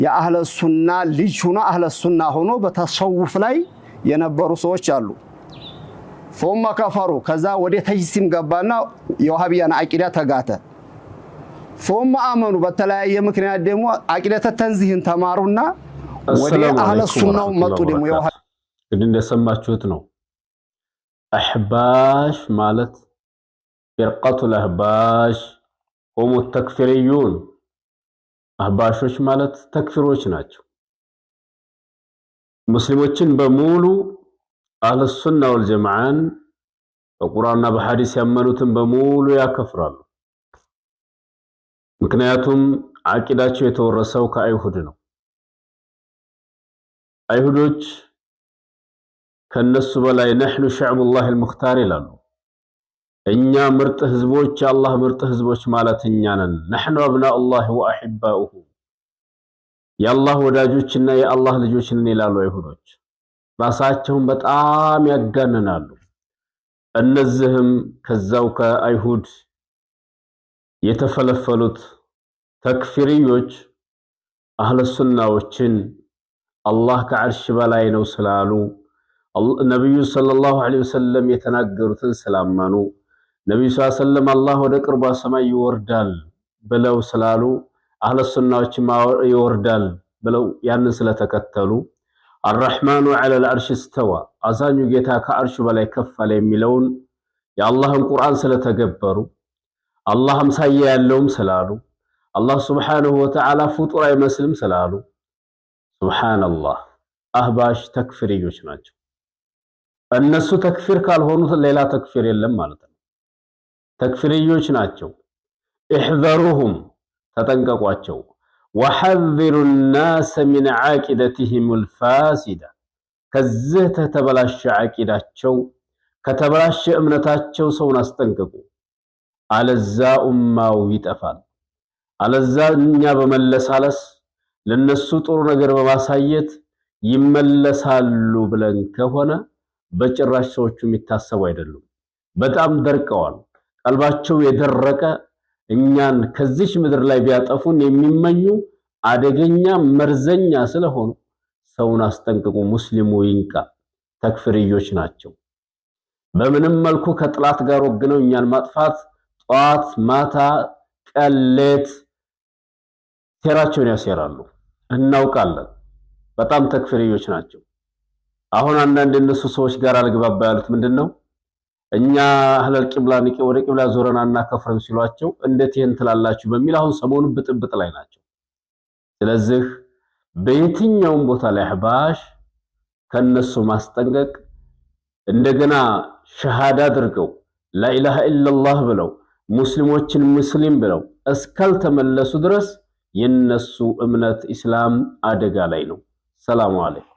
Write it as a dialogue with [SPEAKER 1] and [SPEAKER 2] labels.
[SPEAKER 1] የአህለ ሱና ልጅ ሆኖ አህለ ሱና ሆኖ በተሰውፍ ላይ የነበሩ ሰዎች አሉ። ثم كفروا ከዛ ወደ ተጅሲም ገባና የዋሃቢያን አቂዳ ተጋተ። ثم آمنوا በተለያየ ምክንያት ደግሞ አቂደተ ተንዚህን ተማሩና ወደ አህለ ሱናው መጡ። ደግሞ የዋሃቢ
[SPEAKER 2] እንደሰማችሁት ነው። አህባሽ ማለት ፍርቀቱል አህባሽ هم التكفيريون አህባሾች ማለት ተክፊሮች ናቸው። ሙስሊሞችን በሙሉ አህለ ሱና ወል ጀማዓን በቁርአንና በሐዲስ ያመኑትን በሙሉ ያከፍራሉ። ምክንያቱም አቂዳቸው የተወረሰው ከአይሁድ ነው። አይሁዶች ከነሱ በላይ ነህኑ ሸዕቡላህ አልሙኽታር ይላሉ። እኛ ምርጥ ህዝቦች አላህ ምርጥ ህዝቦች ማለት እኛ ነን። ነህኑ አብናኡላህ ወአሂባኡሁ የአላህ ወዳጆችና የአላህ ልጆች ነን ይላሉ አይሁዶች። ራሳቸውን በጣም ያጋንናሉ። እነዚህም ከዛው ከአይሁድ የተፈለፈሉት ተክፊሪዮች አህለ ሱናዎችን አላህ ከዓርሽ በላይ ነው ስላሉ ነብዩ ሰለላሁ ዐለይሂ ወሰለም የተናገሩትን ስላመኑ ነብዩ ሰለላሁ ዐለይሂ ወሰለም አላህ ወደ ቅርቧ ሰማይ ይወርዳል ብለው ስላሉ አህለ ሱናዎች ይወርዳል ብለው ያንን ስለተከተሉ አርረህማኑ ዐለል ዐርሽ እስተዋ አዛኙ ጌታ ከዓርሹ በላይ ከፍ አለ የሚለውን የአላህን ቁርአን ስለተገበሩ አላህ አምሳያ ያለውም ስላሉ አላህ ሱብሓነሁ ወተዓላ ፍጡር አይመስልም ስላሉ ሱብሃንአላህ አህባሽ ተክፊሪዮች ናቸው። እነሱ ተክፊር ካልሆኑ ሌላ ተክፊር የለም ማለት ነው። ተክፊሪዮች ናቸው። احذروهم ተጠንቀቋቸው። وحذروا الناس من عاقدتهم الفاسده ከዚህ ተበላሸ አቂዳቸው ከተበላሸ እምነታቸው ሰውን አስጠንቅቁ። አለዛ ኡማው ይጠፋል። አለዛ እኛ በመለሳለስ ለነሱ ጥሩ ነገር በማሳየት ይመለሳሉ ብለን ከሆነ በጭራሽ ሰዎቹ የሚታሰቡ አይደሉም። በጣም ደርቀዋል። ቀልባቸው የደረቀ እኛን ከዚህ ምድር ላይ ቢያጠፉን የሚመኙ አደገኛ መርዘኛ ስለሆኑ ሰውን አስጠንቅቁ። ሙስሊሙ ይንቃ። ተክፍሪዮች ናቸው። በምንም መልኩ ከጥላት ጋር ወግነው እኛን ማጥፋት ጧት ማታ ቀሌት ሴራቸውን ያሴራሉ። እናውቃለን። በጣም ተክፍሪዮች ናቸው። አሁን አንዳንድ እነሱ ሰዎች ጋር አልግባባ ያሉት ምንድነው? እኛ አህለል ቂብላ ወደ ቂብላ ዞረና እናከፍረን ሲሏቸው እንዴት ይሄን ትላላችሁ በሚል አሁን ሰሞኑን ብጥብጥ ላይ ናቸው። ስለዚህ በየትኛውም ቦታ ላይ አህባሽ ከነሱ ማስጠንቀቅ እንደገና ሸሃዳ አድርገው ላኢላሃ ኢላላህ ብለው ሙስሊሞችን ሙስሊም ብለው እስካልተመለሱ ድረስ የነሱ እምነት ኢስላም አደጋ ላይ ነው። ሰላም አለይኩም።